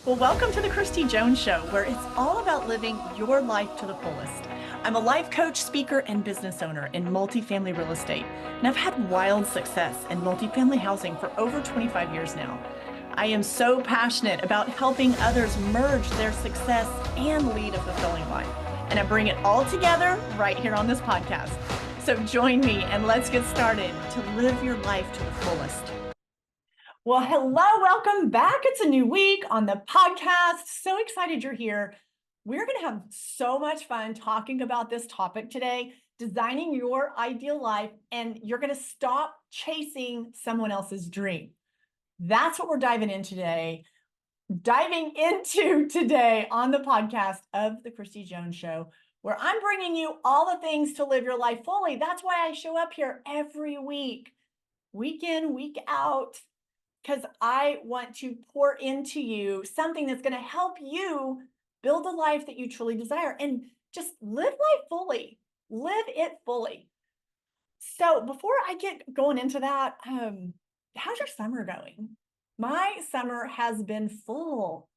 Well, welcome to the Kristi Jones Show, where it's all about living your life to the fullest. I'm a life coach, speaker, and business owner in multifamily real estate, and I've had wild success in multifamily housing for over 25 years now. I am so passionate about helping others merge their success and lead a fulfilling life, and I bring it all together right here on this podcast. So join me and let's get started to live your life to the fullest. Well, hello, welcome back. It's a new week on the podcast. So excited you're here. We're going to have so much fun talking about this topic today, designing your ideal life, and you're going to stop chasing someone else's dream. That's what we're diving into today on the podcast of the Kristi Jones Show, where I'm bringing you all the things to live your life fully. That's why I show up here every week, week in, week out, because I want to pour into you something that's going to help you build a life that you truly desire and just live life fully, live it fully. So before I get going into that, how's your summer going? My summer has been full.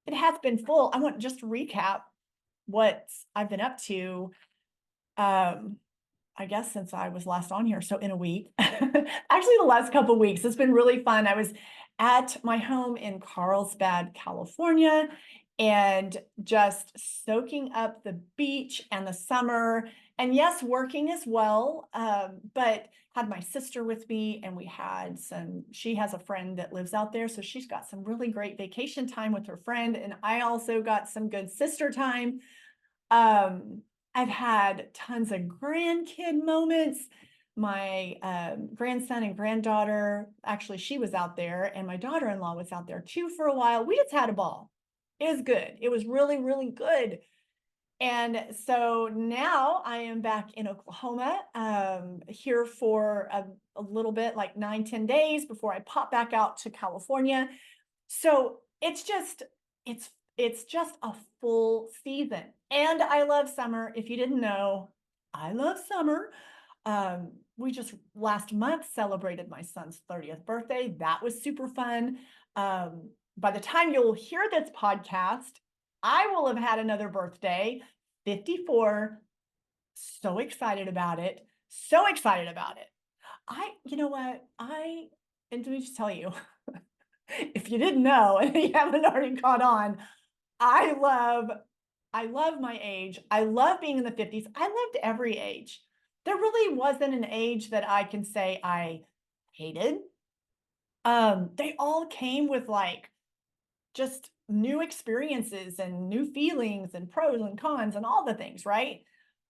It has been full. I want just to recap what I've been up to. I guess since I was last on here, so in a week, actually the last couple of weeks, it's been really fun. I was at my home in Carlsbad, California, and just soaking up the beach and the summer, and yes, working as well, but had my sister with me, and she has a friend that lives out there, so she's got some really great vacation time with her friend, and I also got some good sister time. I've had tons of grandkid moments. My grandson and granddaughter, actually, she was out there, and my daughter-in-law was out there too for a while. We just had a ball. It was good. It was really, really good. And so now I am back in Oklahoma, here for a little bit, like 9-10 days before I pop back out to California. So it's just a full season. And I love summer. If you didn't know, I love summer. We just last month celebrated my son's 30th birthday. That was super fun. By the time you'll hear this podcast, I will have had another birthday, 54. So excited about it. So excited about it. You know what? And let me just tell you, if you didn't know and you haven't already caught on, I love my age. I love being in the 50s. I loved every age. There really wasn't an age that I can say I hated. They all came with like just new experiences and new feelings and pros and cons and all the things, right?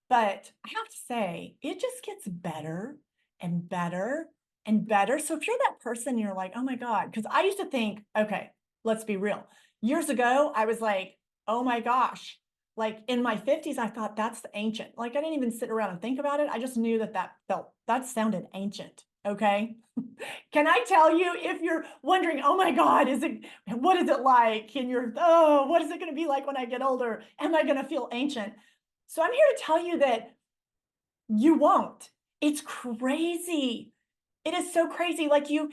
But I have to say, it just gets better and better and better. So if you're that person, you're like, oh my God, because I used to think, okay, let's be real. Years ago, I was like, oh my gosh, like in my 50s, I thought that's ancient. Like I didn't even sit around and think about it. I just knew that sounded ancient. Okay. Can I tell you, if you're wondering, oh my God, what is it like? And what is it going to be like when I get older? Am I going to feel ancient? So I'm here to tell you that you won't. It's crazy. It is so crazy. Okay,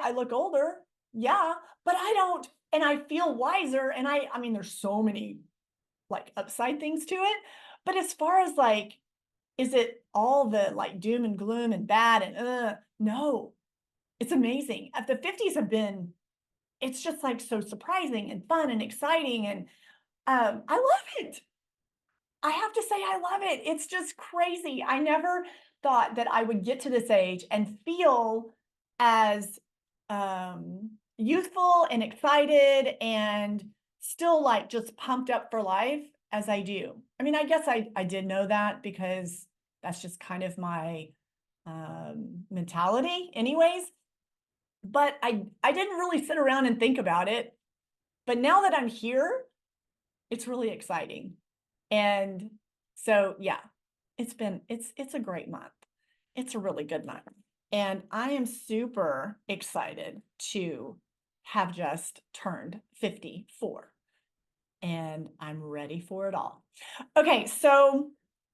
I look older. Yeah, but I don't, and I feel wiser. And there's so many like upside things to it. But as far as like, is it all the like doom and gloom and bad and no, it's amazing. The 50s it's just like so surprising and fun and exciting. And I love it. I have to say, I love it. It's just crazy. I never thought that I would get to this age and feel as youthful and excited and still like just pumped up for life as I do. I mean, I guess I did know that because that's just kind of my mentality anyways. But I didn't really sit around and think about it. But now that I'm here, it's really exciting. And so, yeah, it's a great month. It's a really good month. And I am super excited to have just turned 54. And I'm ready for it all. Okay, so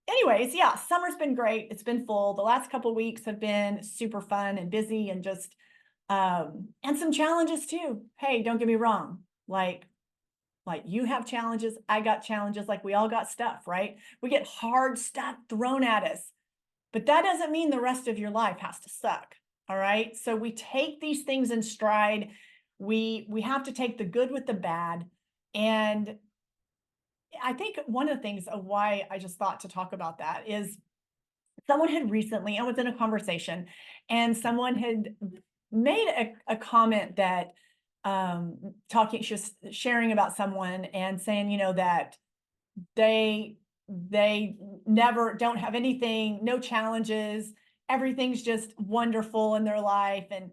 anyways, yeah, summer's been great. It's been full. The last couple of weeks have been super fun and busy and just And some challenges too. Hey, don't get me wrong. Like you have challenges, I got challenges, like we all got stuff, right? We get hard stuff thrown at us, but that doesn't mean the rest of your life has to suck. All right. So we take these things in stride. We have to take the good with the bad. And I think one of the things of why I just thought to talk about that is someone had recently, I was in a conversation and someone had made a comment that talking, she was sharing about someone and saying, that they they never don't have anything, no challenges, everything's just wonderful in their life. And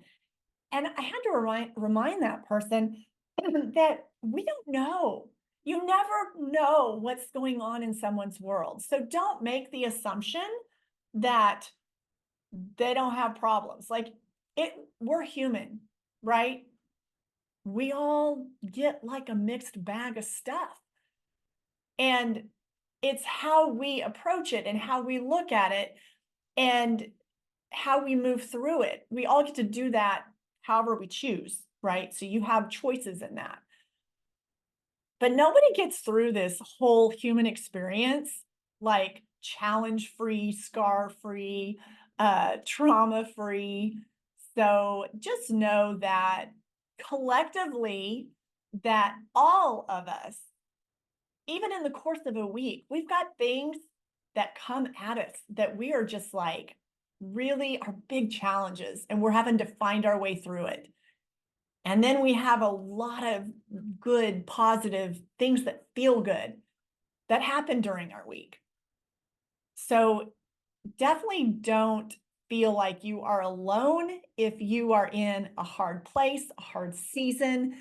I had to remind that person that we don't know. You never know what's going on in someone's world. So don't make the assumption that they don't have problems. Like we're human, right? We all get like a mixed bag of stuff. And it's how we approach it and how we look at it and how we move through it. We all get to do that however we choose, right? So you have choices in that. But nobody gets through this whole human experience like challenge free, scar free, trauma free. So just know that collectively, that all of us, even in the course of a week, we've got things that come at us that we are just like really are big challenges and we're having to find our way through it. And then we have a lot of good, positive things that feel good that happen during our week. So definitely don't feel like you are alone if you are in a hard place, a hard season.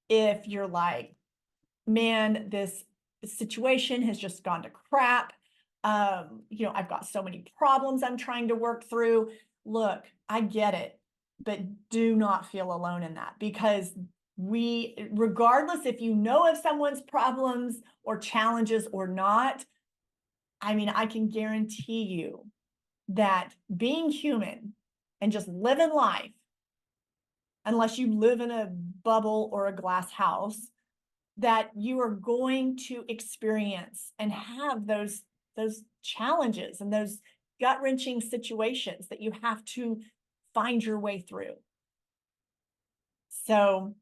If you're like, man, this situation has just gone to crap. I've got so many problems I'm trying to work through. Look, I get it, but do not feel alone in that because regardless if you know of someone's problems or challenges or not, I mean, I can guarantee you that being human and just living life, unless you live in a bubble or a glass house, that you are going to experience and have those challenges and those gut-wrenching situations that you have to find your way through. So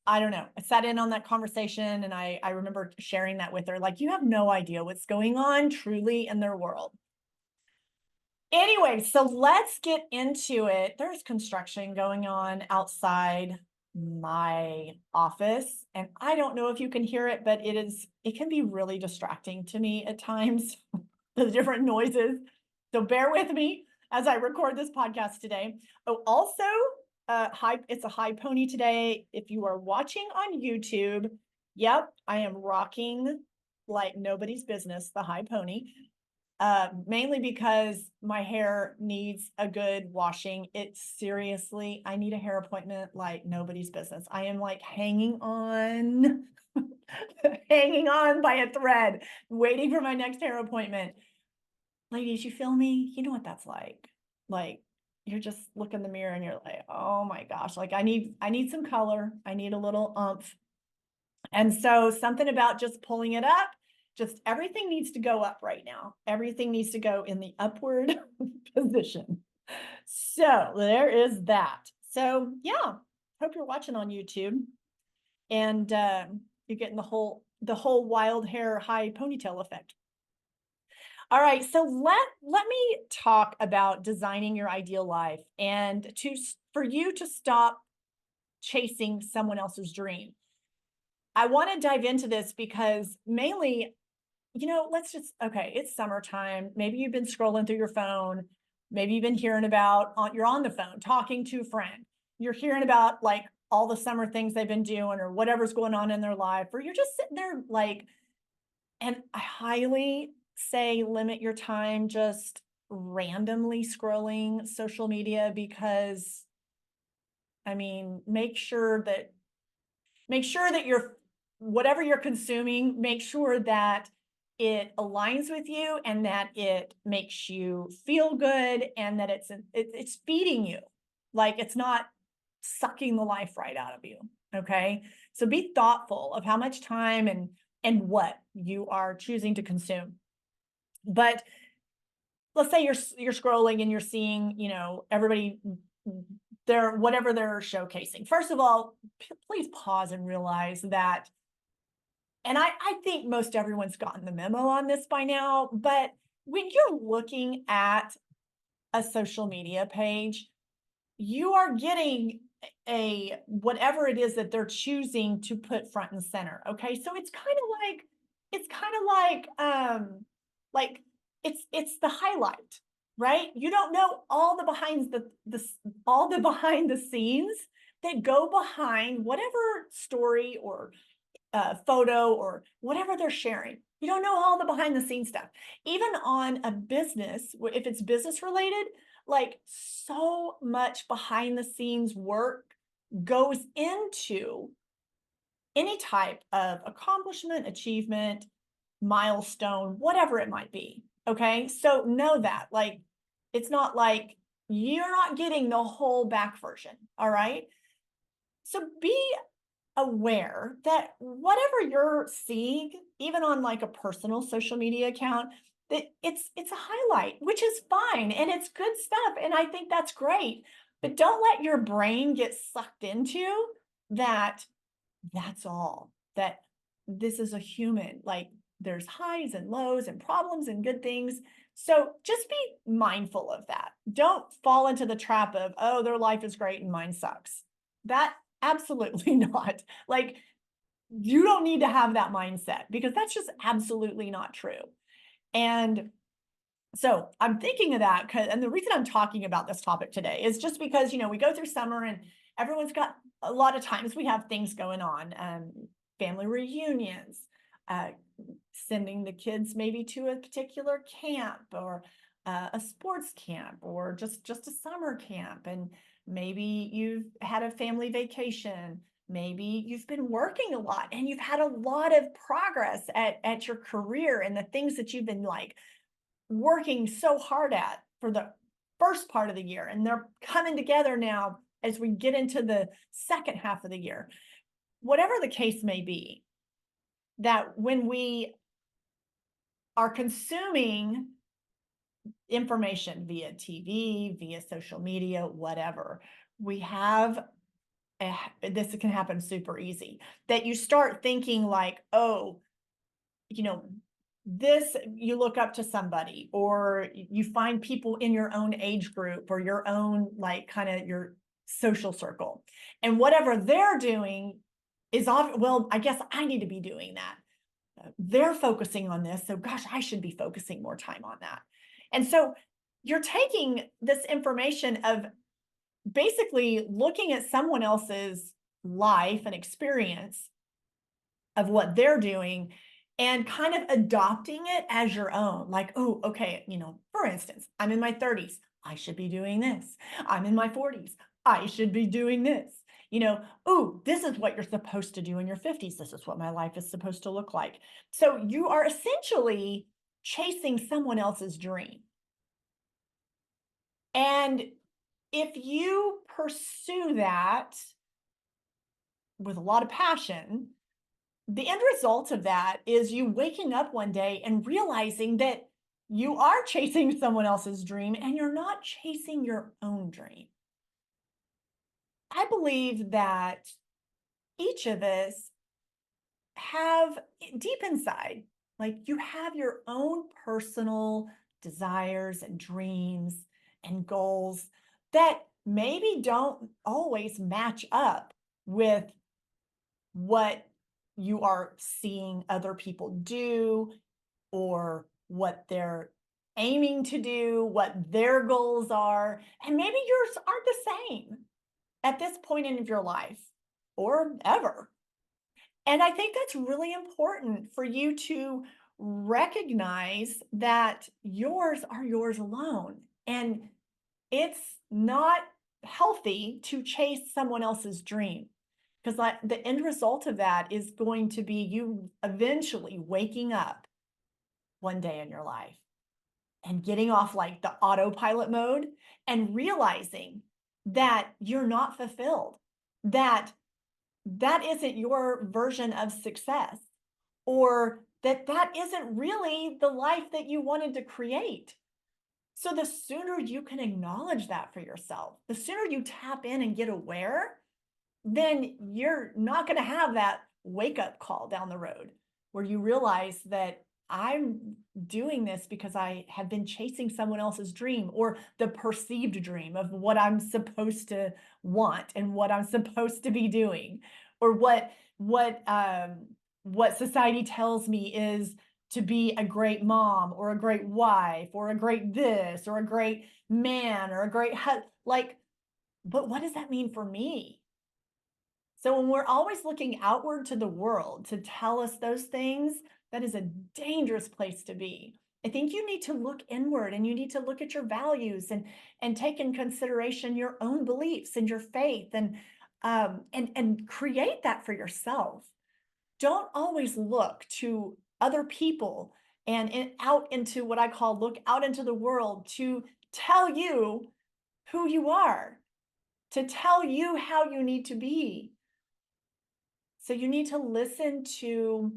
I don't know. I sat in on that conversation and I remember sharing that with her. Like, you have no idea what's going on truly in their world. Anyway, so let's get into it. There's construction going on outside my office, and I don't know if you can hear it, but it can be really distracting to me at times, the different noises. So bear with me as I record this podcast today. Oh, also, it's a high pony today. If you are watching on YouTube, yep, I am rocking like nobody's business, the high pony. Mainly because my hair needs a good washing. Seriously, I need a hair appointment like nobody's business. I am like hanging on, hanging on by a thread, waiting for my next hair appointment. Ladies, you feel me? You know what that's like. Like, you're just look in the mirror and you're like, oh my gosh, like I need some color. I need a little oomph. And so something about just pulling it up, just everything needs to go up right now. Everything needs to go in the upward position. So there is that. So yeah, hope you're watching on YouTube and you're getting the whole wild hair high ponytail effect. All right, so let me talk about designing your ideal life and for you to stop chasing someone else's dream. I want to dive into this because mainly, okay, it's summertime. Maybe you've been scrolling through your phone. Maybe you've been hearing about, you're on the phone talking to a friend. You're hearing about like all the summer things they've been doing or whatever's going on in their life, or you're just sitting there like, and I highly say limit your time just randomly scrolling social media because, I mean, make sure that you're whatever you're consuming, make sure that it aligns with you and that it makes you feel good and that it's feeding you. Like it's not sucking the life right out of you. Okay. So be thoughtful of how much time and what you are choosing to consume. But let's say you're scrolling and you're seeing, everybody they're whatever they're showcasing. First of all, please pause and realize that, and I think most everyone's gotten the memo on this by now, but when you're looking at a social media page, you are getting a whatever it is that they're choosing to put front and center. Okay. So it's kind of like it's the highlight, right? You don't know all the all the behind the scenes that go behind whatever story or photo or whatever they're sharing. You don't know all the behind the scenes stuff. Even on a business, if it's business related, like so much behind the scenes work goes into any type of accomplishment, achievement, milestone, whatever it might be. Okay. So know that, like, it's not like you're not getting the whole back version. All right. So be aware that whatever you're seeing, even on like a personal social media account, that it's a highlight, which is fine and it's good stuff. And I think that's great. But don't let your brain get sucked into that that's all, that this is a human. Like there's highs and lows and problems and good things. So just be mindful of that. Don't fall into the trap of, oh, their life is great and mine sucks. That absolutely not. Like you don't need to have that mindset because that's just absolutely not true. And so I'm thinking of that and the reason I'm talking about this topic today is just because, we go through summer and everyone's got a lot of times we have things going on, family reunions, sending the kids maybe to a particular camp or a sports camp or just a summer camp. And maybe you've had a family vacation. Maybe you've been working a lot and you've had a lot of progress at your career and the things that you've been like working so hard at for the first part of the year. And they're coming together now as we get into the second half of the year. Whatever the case may be, that when we are consuming information via TV, via social media, whatever, we have this can happen super easy, that you start thinking like, oh, this, you look up to somebody or you find people in your own age group or your own, like kind of your social circle, and whatever they're doing is off. Well, I guess I need to be doing that. They're focusing on this. So gosh, I should be focusing more time on that. And so you're taking this information of basically looking at someone else's life and experience of what they're doing and kind of adopting it as your own. Like, oh, okay, for instance, I'm in my 30s. I should be doing this. I'm in my 40s. I should be doing this. Oh, this is what you're supposed to do in your 50s. This is what my life is supposed to look like. So you are essentially chasing someone else's dream. And if you pursue that with a lot of passion, the end result of that is you waking up one day and realizing that you are chasing someone else's dream and you're not chasing your own dream. I believe that each of us have deep inside, like you have your own personal desires and dreams and goals that maybe don't always match up with what you are seeing other people do or what they're aiming to do, what their goals are. And maybe yours aren't the same at this point in your life or ever. And I think that's really important for you to recognize that yours are yours alone. And it's not healthy to chase someone else's dream, because the end result of that is going to be you eventually waking up one day in your life and getting off like the autopilot mode and realizing that you're not fulfilled, that that isn't your version of success, or that that isn't really the life that you wanted to create. So the sooner you can acknowledge that for yourself, the sooner you tap in and get aware, then you're not going to have that wake up call down the road where you realize that I'm doing this because I have been chasing someone else's dream or the perceived dream of what I'm supposed to want and what I'm supposed to be doing, or what society tells me is to be a great mom or a great wife or a great this or a great man or a great like, but what does that mean for me? So when we're always looking outward to the world to tell us those things, that is a dangerous place to be. I think you need to look inward and you need to look at your values and take in consideration your own beliefs and your faith and create that for yourself. Don't always look to other people out into what I call look out into the world to tell you who you are, to tell you how you need to be. So you need to listen to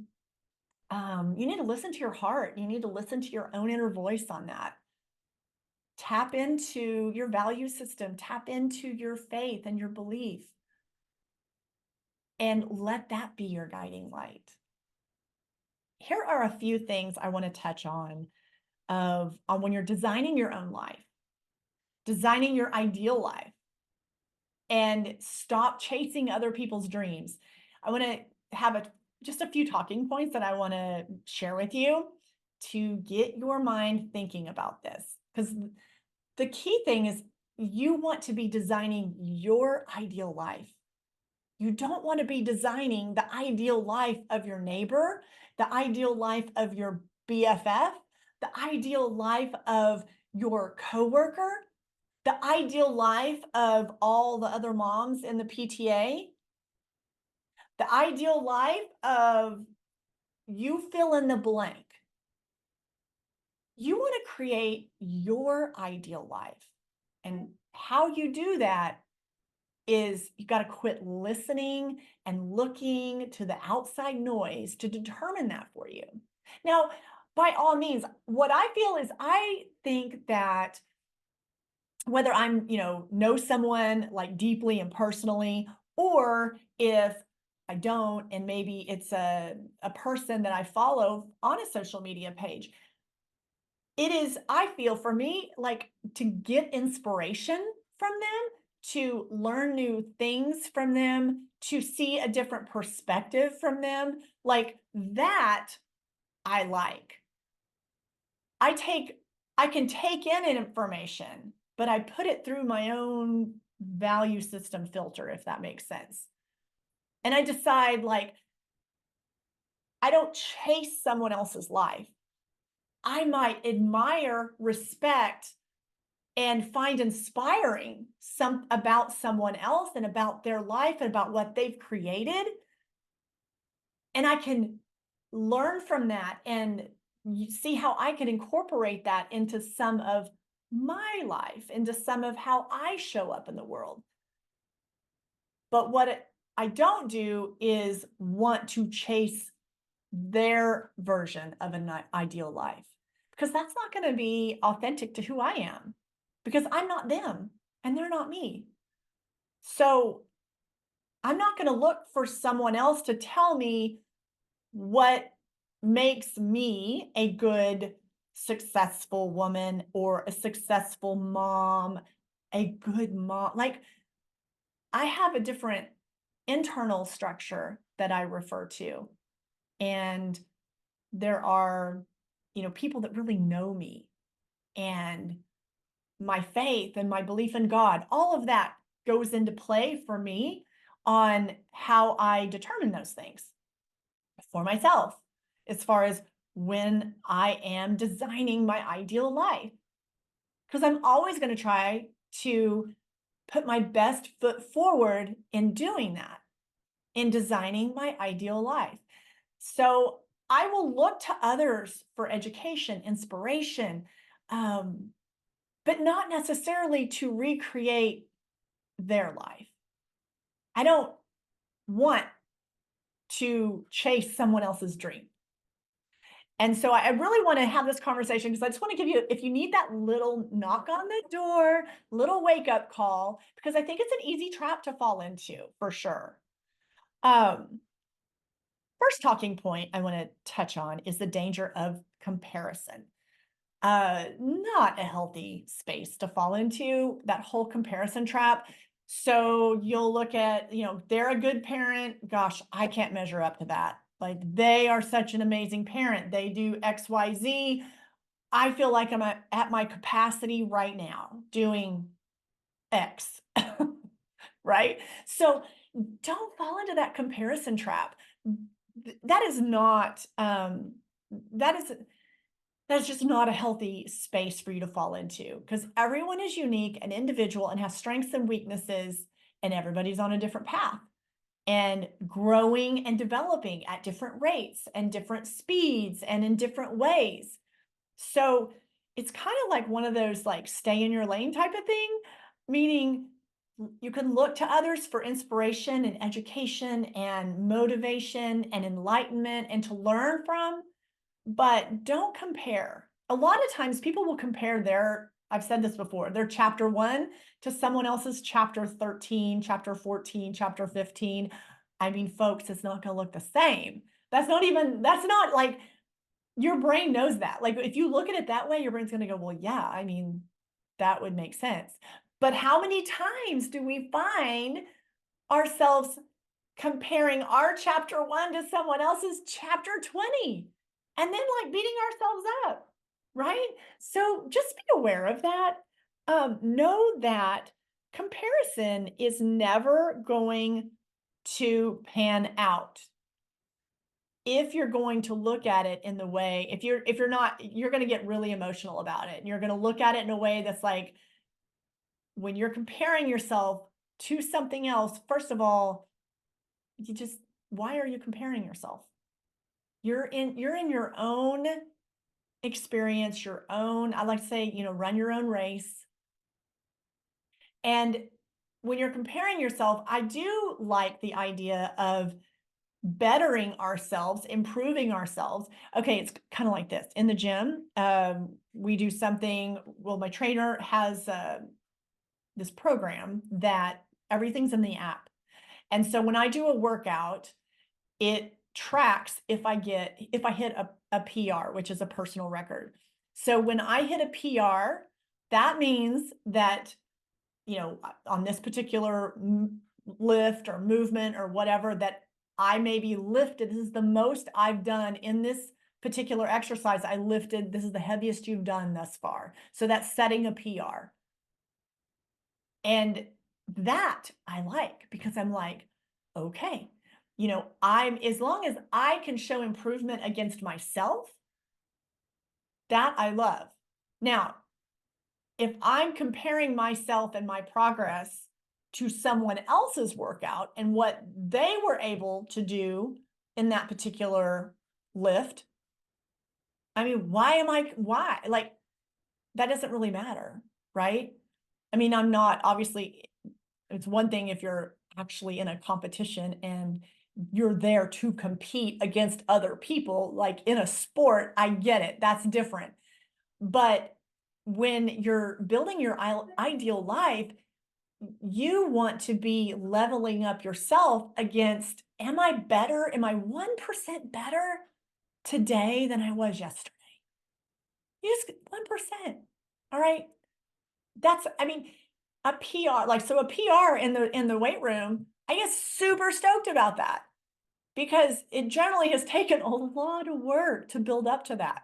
your heart. You need to listen to your own inner voice on that. Tap into your value system, tap into your faith and your belief, and let that be your guiding light. Here are a few things I want to touch on when you're designing your own life, designing your ideal life, and stop chasing other people's dreams. I want to have just a few talking points that I want to share with you to get your mind thinking about this. Because the key thing is you want to be designing your ideal life. You don't want to be designing the ideal life of your neighbor, the ideal life of your BFF, the ideal life of your coworker, the ideal life of all the other moms in the PTA, the ideal life of you fill in the blank. You want to create your ideal life. And how you do that is you got to quit listening and looking to the outside noise to determine that for you. Now, by all means, what I feel is I think that whether I'm, know someone like deeply and personally, or if I don't, and maybe it's a person that I follow on a social media page, it is, I feel for me, like to get inspiration from them, to learn new things from them, to see a different perspective from them, like that I like. I take I can take in information, but I put it through my own value system filter, if that makes sense. And I decide, like, I don't chase someone else's life. I might admire, respect, and find inspiring about someone else and about their life and about what they've created. And I can learn from that and see how I can incorporate that into some of my life, into some of how I show up in the world. But I don't do is want to chase their version of an ideal life, because that's not going to be authentic to who I am, because I'm not them and they're not me. So I'm not going to look for someone else to tell me what makes me a good, successful woman or a successful mom, a good mom. Like, I have a different internal structure that I refer to. And there are, people that really know me and my faith and my belief in God, all of that goes into play for me on how I determine those things for myself, as far as when I am designing my ideal life. Because I'm always going to try to put my best foot forward in doing that, in designing my ideal life. So I will look to others for education, inspiration, but not necessarily to recreate their life. I don't want to chase someone else's dream. And so I really want to have this conversation because I just want to give you, if you need that little knock on the door, little wake up call, because I think it's an easy trap to fall into for sure. First talking point I want to touch on is the danger of comparison. Not a healthy space to fall into, that whole comparison trap. So you'll look at, they're a good parent. Gosh, I can't measure up to that. Like they are such an amazing parent. They do XYZ. I feel like I'm at my capacity right now doing X, right? So don't fall into that comparison trap. That is not, that is that's just not a healthy space for you to fall into because everyone is unique and individual and has strengths and weaknesses, and everybody's on a different path and growing and developing at different rates and different speeds and in different ways. So it's kind of like one of those like stay in your lane type of thing, meaning you can look to others for inspiration and education and motivation and enlightenment and to learn from, but don't compare. A lot of times people will compare I've said this before, their chapter 1 to someone else's chapter 13, chapter 14, chapter 15. I mean, folks, it's not going to look the same. That's not like your brain knows that. Like if you look at it that way, your brain's going to go, well, yeah, I mean, that would make sense. But how many times do we find ourselves comparing our chapter 1 to someone else's chapter 20 and then like beating ourselves up, right? So just be aware of that. Know that comparison is never going to pan out if you're going to look at it in the way, if you're not, you're going to get really emotional about it, and you're going to look at it in a way that's like, when you're comparing yourself to something else, first of all, why are you comparing yourself? You're in your own experience, I like to say, run your own race. And when you're comparing yourself, I do like the idea of bettering ourselves, improving ourselves. Okay, it's kind of like this. In the gym, we do something, well, my trainer has this program that everything's in the app. And so when I do a workout, it tracks if I hit a PR, which is a personal record. So when I hit a PR, that means that, on this particular lift or movement or whatever, that I may be lifted. This is the most I've done in this particular exercise. I lifted, this is the heaviest you've done thus far. So that's setting a PR. And that I like because I'm like, okay, as long as I can show improvement against myself, that I love. Now, if I'm comparing myself and my progress to someone else's workout and what they were able to do in that particular lift, I mean, why? Like, that doesn't really matter, right? I mean, I'm not, obviously, it's one thing if you're actually in a competition and you're there to compete against other people, like in a sport, I get it, that's different. But when you're building your ideal life, you want to be leveling up yourself against, am I 1% better today than I was yesterday? You just 1%. All right. A PR, a PR in the weight room, I get super stoked about that because it generally has taken a lot of work to build up to that.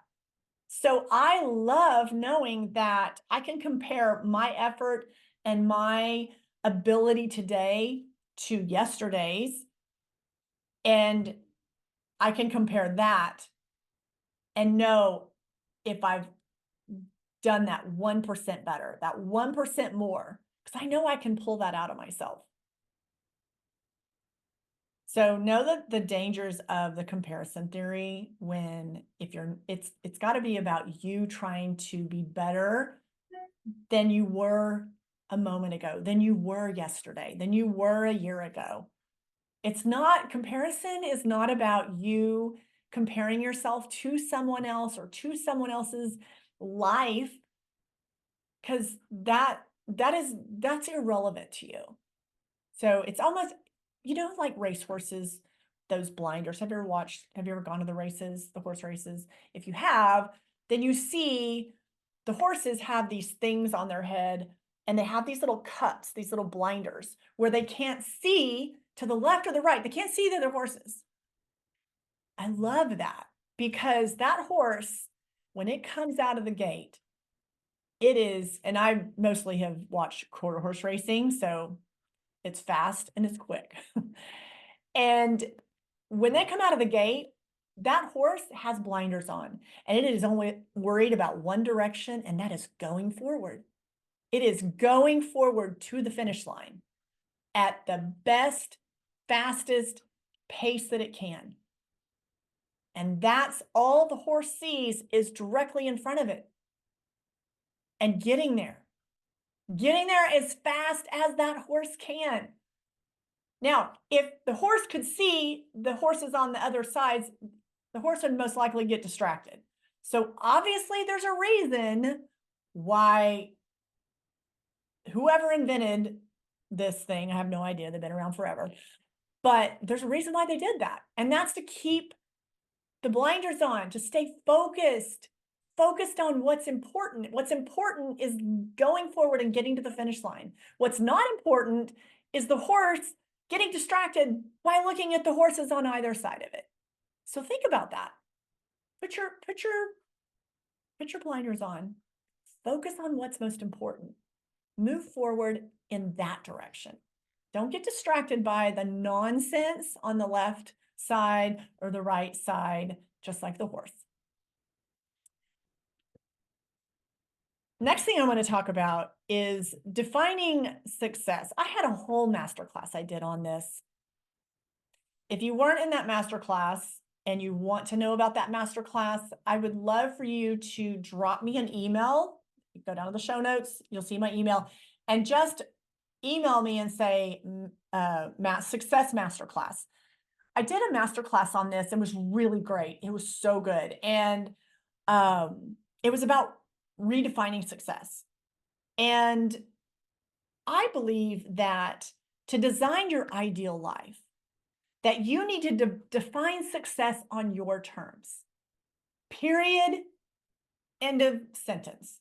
So I love knowing that I can compare my effort and my ability today to yesterday's, and I can compare that and know if I've done that 1% better, that 1% more, because I know I can pull that out of myself. So know that the dangers of the comparison theory it's got to be about you trying to be better than you were a moment ago than you were yesterday, than you were a year ago. It's not, comparison is not about you comparing yourself to someone else or to someone else's life, because that's irrelevant to you. So it's almost, like racehorses, those blinders. Have you ever gone to the races, the horse races? If you have, then you see the horses have these things on their head, and they have these little cups, these little blinders, where they can't see to the left or the right. They can't see the other horses. I love that, because that horse, when it comes out of the gate, it is, and I mostly have watched quarter horse racing, so it's fast and it's quick. And when they come out of the gate, that horse has blinders on, and it is only worried about one direction, and that is going forward. It is going forward to the finish line at the best, fastest pace that it can. And that's all the horse sees, is directly in front of it. And getting there as fast as that horse can. Now, if the horse could see the horses on the other sides, the horse would most likely get distracted. So obviously there's a reason why whoever invented this thing, I have no idea, they've been around forever, but there's a reason why they did that. And that's to keep the blinders on, to stay focused on what's important. What's important is going forward and getting to the finish line. What's not important is the horse getting distracted by looking at the horses on either side of it. So think about that. Put your blinders on. Focus on what's most important. Move forward in that direction. Don't get distracted by the nonsense on the left side or the right side, just like the horse. Next thing I want to talk about is defining success. I had a whole masterclass I did on this. If you weren't in that masterclass and you want to know about that masterclass, I would love for you to drop me an email. Go down to the show notes, you'll see my email, and just email me and say, Success Masterclass. I did a masterclass on this and it was really great. It was so good. And it was about redefining success. And I believe that to design your ideal life, that you need to define success on your terms. Period. End of sentence.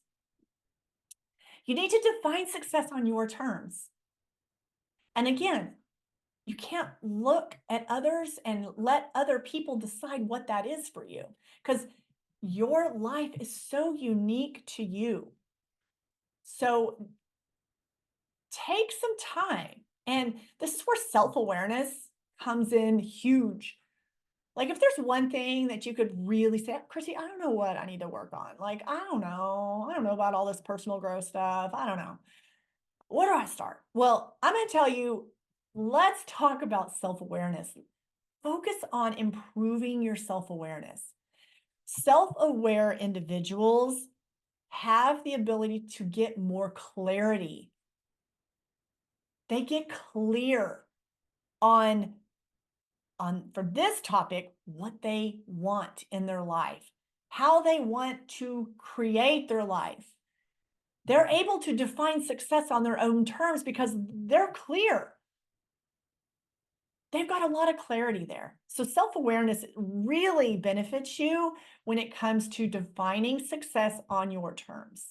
You need to define success on your terms. And again, you can't look at others and let other people decide what that is for you, because your life is so unique to you. So take some time. And this is where self-awareness comes in huge. Like, if there's one thing that you could really say, Kristi, I don't know what I need to work on. Like, I don't know about all this personal growth stuff. I don't know. Where do I start? Well, I'm going to tell you, let's talk about self-awareness. Focus on improving your self-awareness. Self-aware individuals have the ability to get more clarity. They get clear on for this topic, what they want in their life, how they want to create their life. They're able to define success on their own terms because they're clear. They've got a lot of clarity there. So self-awareness really benefits you when it comes to defining success on your terms.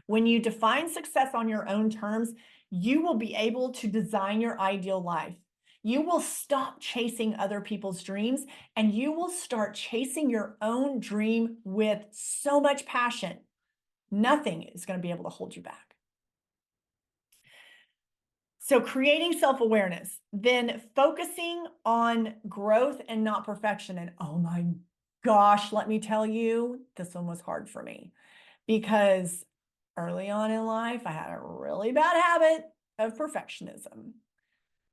When you define success on your own terms, you will be able to design your ideal life. You will stop chasing other people's dreams, and you will start chasing your own dream with so much passion. Nothing is going to be able to hold you back. So creating self-awareness, then focusing on growth and not perfection. And oh my gosh, let me tell you, this one was hard for me, because early on in life, I had a really bad habit of perfectionism.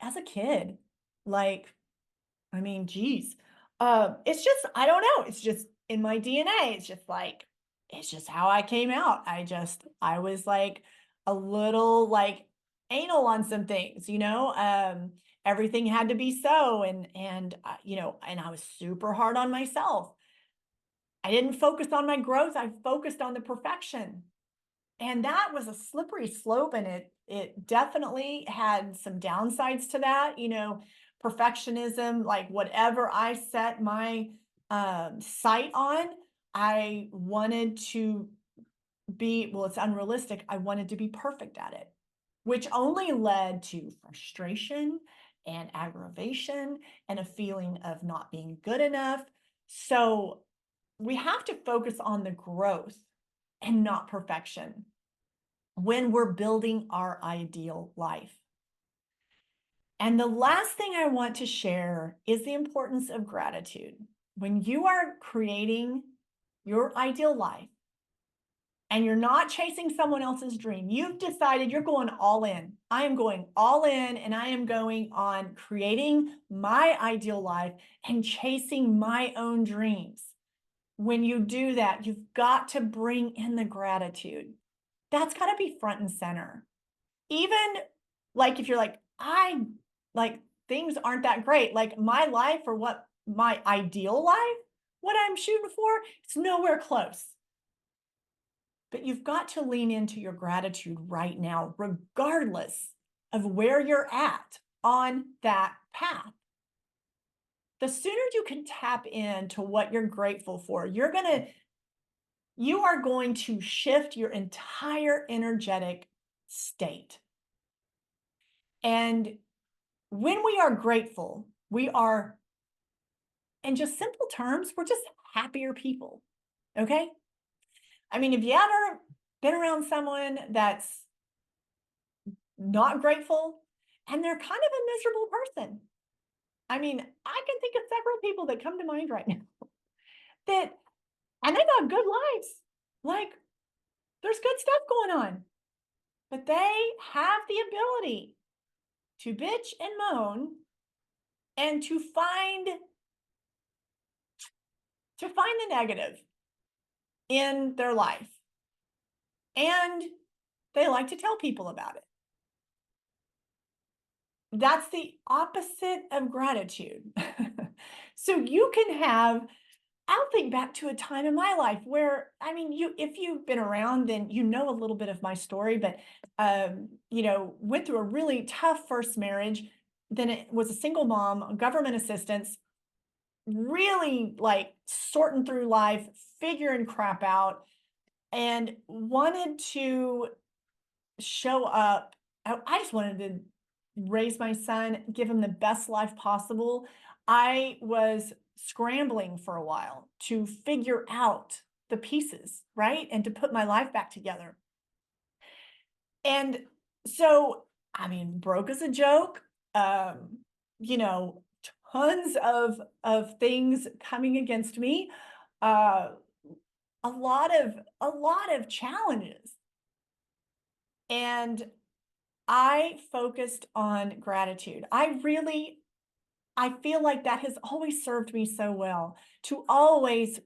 As a kid, geez. It's just, I don't know. It's just in my DNA. It's just how I came out. I was like, a little like anal on some things, everything had to be so, and I was super hard on myself. I didn't focus on my growth. I focused on the perfection. And that was a slippery slope, and it definitely had some downsides to that, perfectionism, like whatever I set my sight on, I wanted to be, well, it's unrealistic. I wanted to be perfect at it, which only led to frustration and aggravation and a feeling of not being good enough. So we have to focus on the growth and not perfection when we're building our ideal life. And the last thing I want to share is the importance of gratitude. When you are creating your ideal life and you're not chasing someone else's dream, you've decided you're going all in. I am going all in, and I am going on creating my ideal life and chasing my own dreams. When you do that, you've got to bring in the gratitude. That's got to be front and center. Even like if you're like, I like things aren't that great, like my life or what my ideal life, what I'm shooting for, it's nowhere close. But you've got to lean into your gratitude right now, regardless of where you're at on that path. The sooner you can tap into what you're grateful for, you are going to shift your entire energetic state. And when we are grateful, we are, in just simple terms, we're just happier people. Okay. I mean, if you ever been around someone that's not grateful and they're kind of a miserable person, I mean, I can think of several people that come to mind right now and they got good lives. Like, there's good stuff going on, but they have the ability to bitch and moan and to find the negative in their life. And they like to tell people about it. That's the opposite of gratitude. So you can have, I'll think back to a time in my life where, I mean, if you've been around, then you know a little bit of my story, but, went through a really tough first marriage. Then it was a single mom, government assistance, really like sorting through life, figuring crap out, and wanted to show up. I just wanted to raise my son, give him the best life possible. I was scrambling for a while to figure out the pieces, right? And to put my life back together. And so, I mean, broke as a joke, you know, tons of things coming against me, uh, a lot of challenges. And I focused on gratitude. I feel like that has always served me so well, to always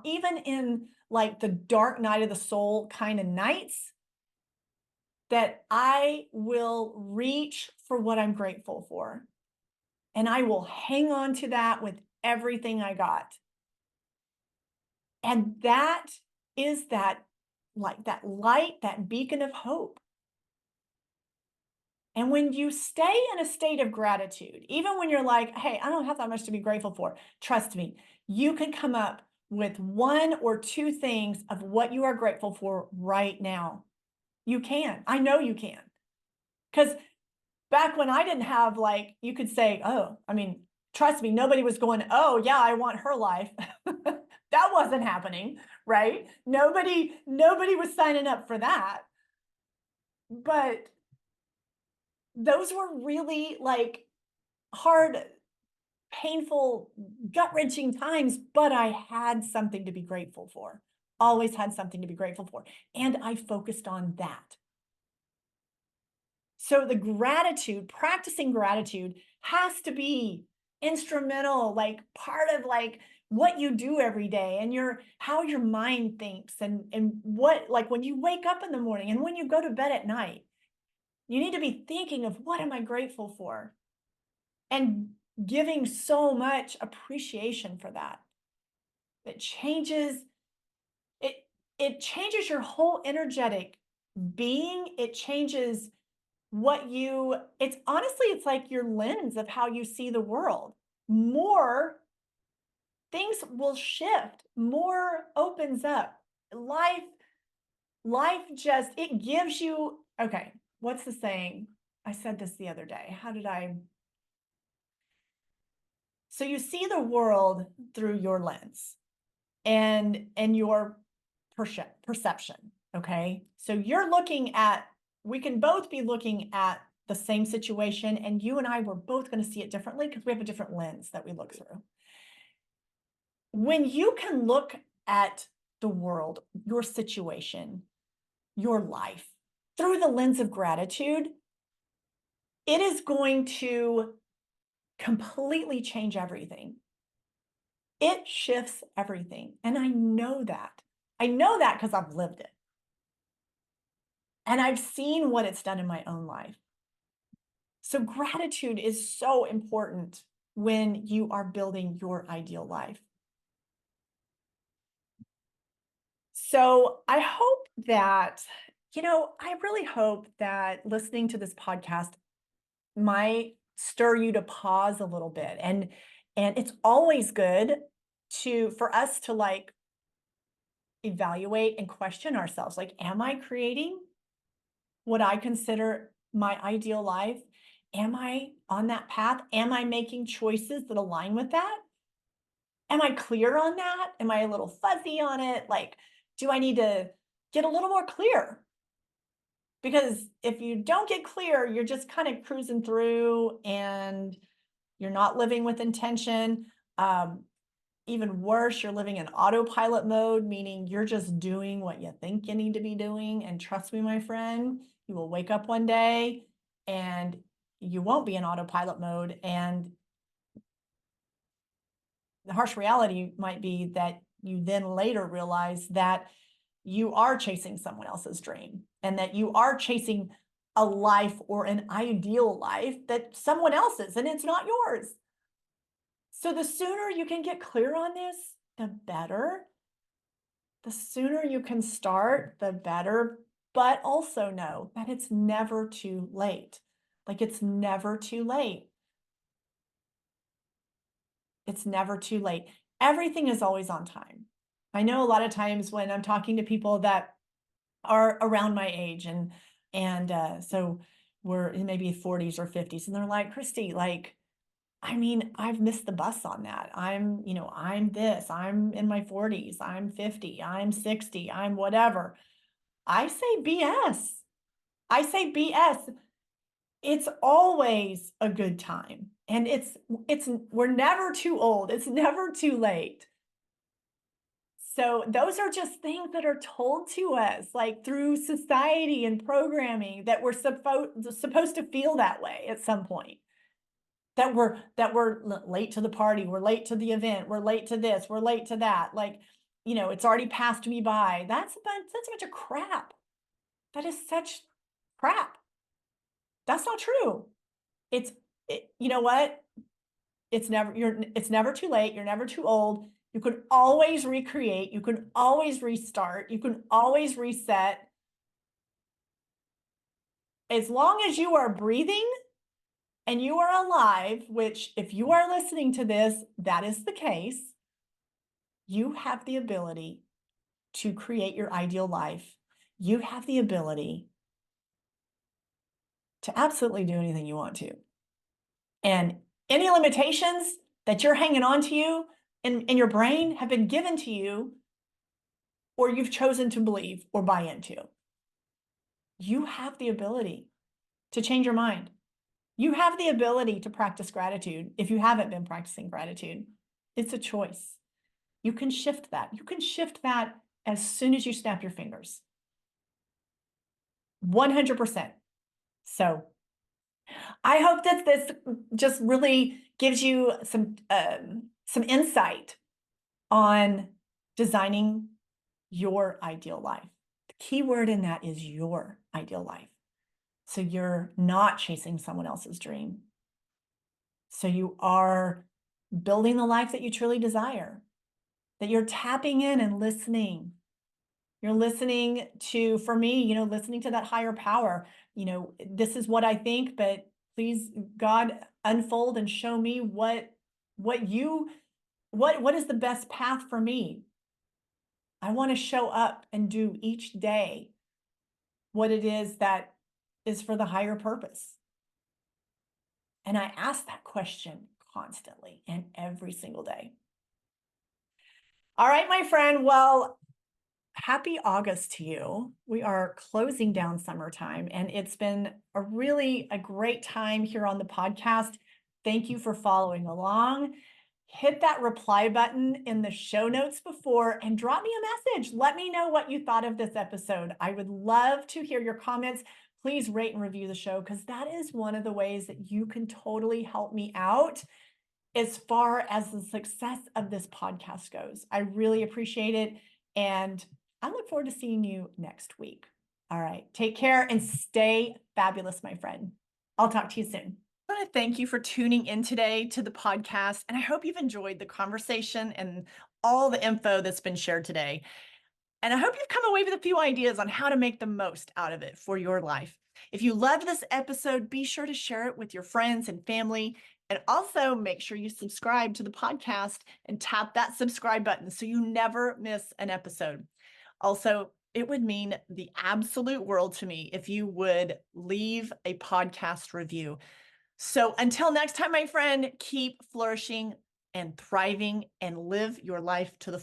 even in like the dark night of the soul kind of nights, that I will reach for what I'm grateful for. And I will hang on to that with everything I got. And that is that, like that light, that beacon of hope. And when you stay in a state of gratitude, even when you're like, hey, I don't have that much to be grateful for, trust me, you can come up with one or two things of what you are grateful for right now. You can. I know you can. Because back when I didn't have, like, you could say, oh, I mean, trust me, nobody was going, oh, yeah, I want her life. That wasn't happening, right? Nobody was signing up for that. But those were really like hard, painful, gut-wrenching times, but I had something to be grateful for. Always had something to be grateful for. And I focused on that. So the gratitude, practicing gratitude has to be instrumental, like part of like what you do every day and how your mind thinks and what, like when you wake up in the morning and when you go to bed at night, you need to be thinking of what am I grateful for and giving so much appreciation for that. It changes it it changes your whole energetic being. It changes it's honestly, it's like your lens of how you see the world. More things will shift, more opens up. Life, life just, it gives you, okay, what's the saying? I said this the other day. So you see the world through your lens and your perception, okay? So we can both be looking at the same situation, and you and I, we're both going to see it differently because we have a different lens that we look through. When you can look at the world, your situation, your life through the lens of gratitude, it is going to completely change everything. It shifts everything. And I know that. I know that because I've lived it. And I've seen what it's done in my own life. So gratitude is so important when you are building your ideal life. So I hope that, I really hope that listening to this podcast might stir you to pause a little bit. And it's always good for us to like evaluate and question ourselves. Like, am I creating what I consider my ideal life? Am I on that path? Am I making choices that align with that? Am I clear on that? Am I a little fuzzy on it? Like, do I need to get a little more clear? Because if you don't get clear, you're just kind of cruising through and you're not living with intention. Even worse, you're living in autopilot mode, meaning you're just doing what you think you need to be doing. And trust me, my friend, you will wake up one day and you won't be in autopilot mode. And the harsh reality might be that you then later realize that you are chasing someone else's dream and that you are chasing a life or an ideal life that someone else's, and it's not yours. So the sooner you can get clear on this, the better. The sooner you can start, the better. But also know that it's never too late. Like, it's never too late. It's never too late. Everything is always on time. I know a lot of times when I'm talking to people that are around my age and so we're in maybe 40s or 50s, and they're like, Kristi, like, I mean, I've missed the bus on that. I'm this, I'm in my 40s, I'm 50, I'm 60, I'm whatever. I say BS. I say BS. It's always a good time. And we're never too old. It's never too late. So those are just things that are told to us, like through society and programming, that we're supposed to feel that way at some point. That we're late to the party, we're late to the event, we're late to this, we're late to that. Like, it's already passed me by. That's a bunch of crap. That is such crap. That's not true. You know what? It's never too late. You're never too old. You can always recreate. You can always restart. You can always reset. As long as you are breathing and you are alive, which if you are listening to this, that is the case, you have the ability to create your ideal life. You have the ability to absolutely do anything you want to. And any limitations that you're hanging on to you in your brain have been given to you, or you've chosen to believe or buy into. You have the ability to change your mind. You have the ability to practice gratitude if you haven't been practicing gratitude. It's a choice. You can shift that. You can shift that as soon as you snap your fingers. 100%. So I hope that this just really gives you some insight on designing your ideal life. The key word in that is your ideal life. So you're not chasing someone else's dream. So you are building the life that you truly desire, that you're tapping in and listening. You're listening to, for me, listening to that higher power. This is what I think, but please, God, unfold and show me what you what is the best path for me. I want to show up and do each day what it is that is for the higher purpose. And I ask that question constantly and every single day. All right, my friend. Well, happy August to you. We are closing down summertime, and it's been a great time here on the podcast. Thank you for following along. Hit that reply button in the show notes before and drop me a message. Let me know what you thought of this episode. I would love to hear your comments. Please rate and review the show, because that is one of the ways that you can totally help me out as far as the success of this podcast goes. I really appreciate it. And I look forward to seeing you next week. All right. Take care and stay fabulous, my friend. I'll talk to you soon. I want to thank you for tuning in today to the podcast. And I hope you've enjoyed the conversation and all the info that's been shared today. And I hope you've come away with a few ideas on how to make the most out of it for your life. If you loved this episode, be sure to share it with your friends and family. And also make sure you subscribe to the podcast and tap that subscribe button so you never miss an episode. Also, it would mean the absolute world to me if you would leave a podcast review. So until next time, my friend, keep flourishing and thriving and live your life to the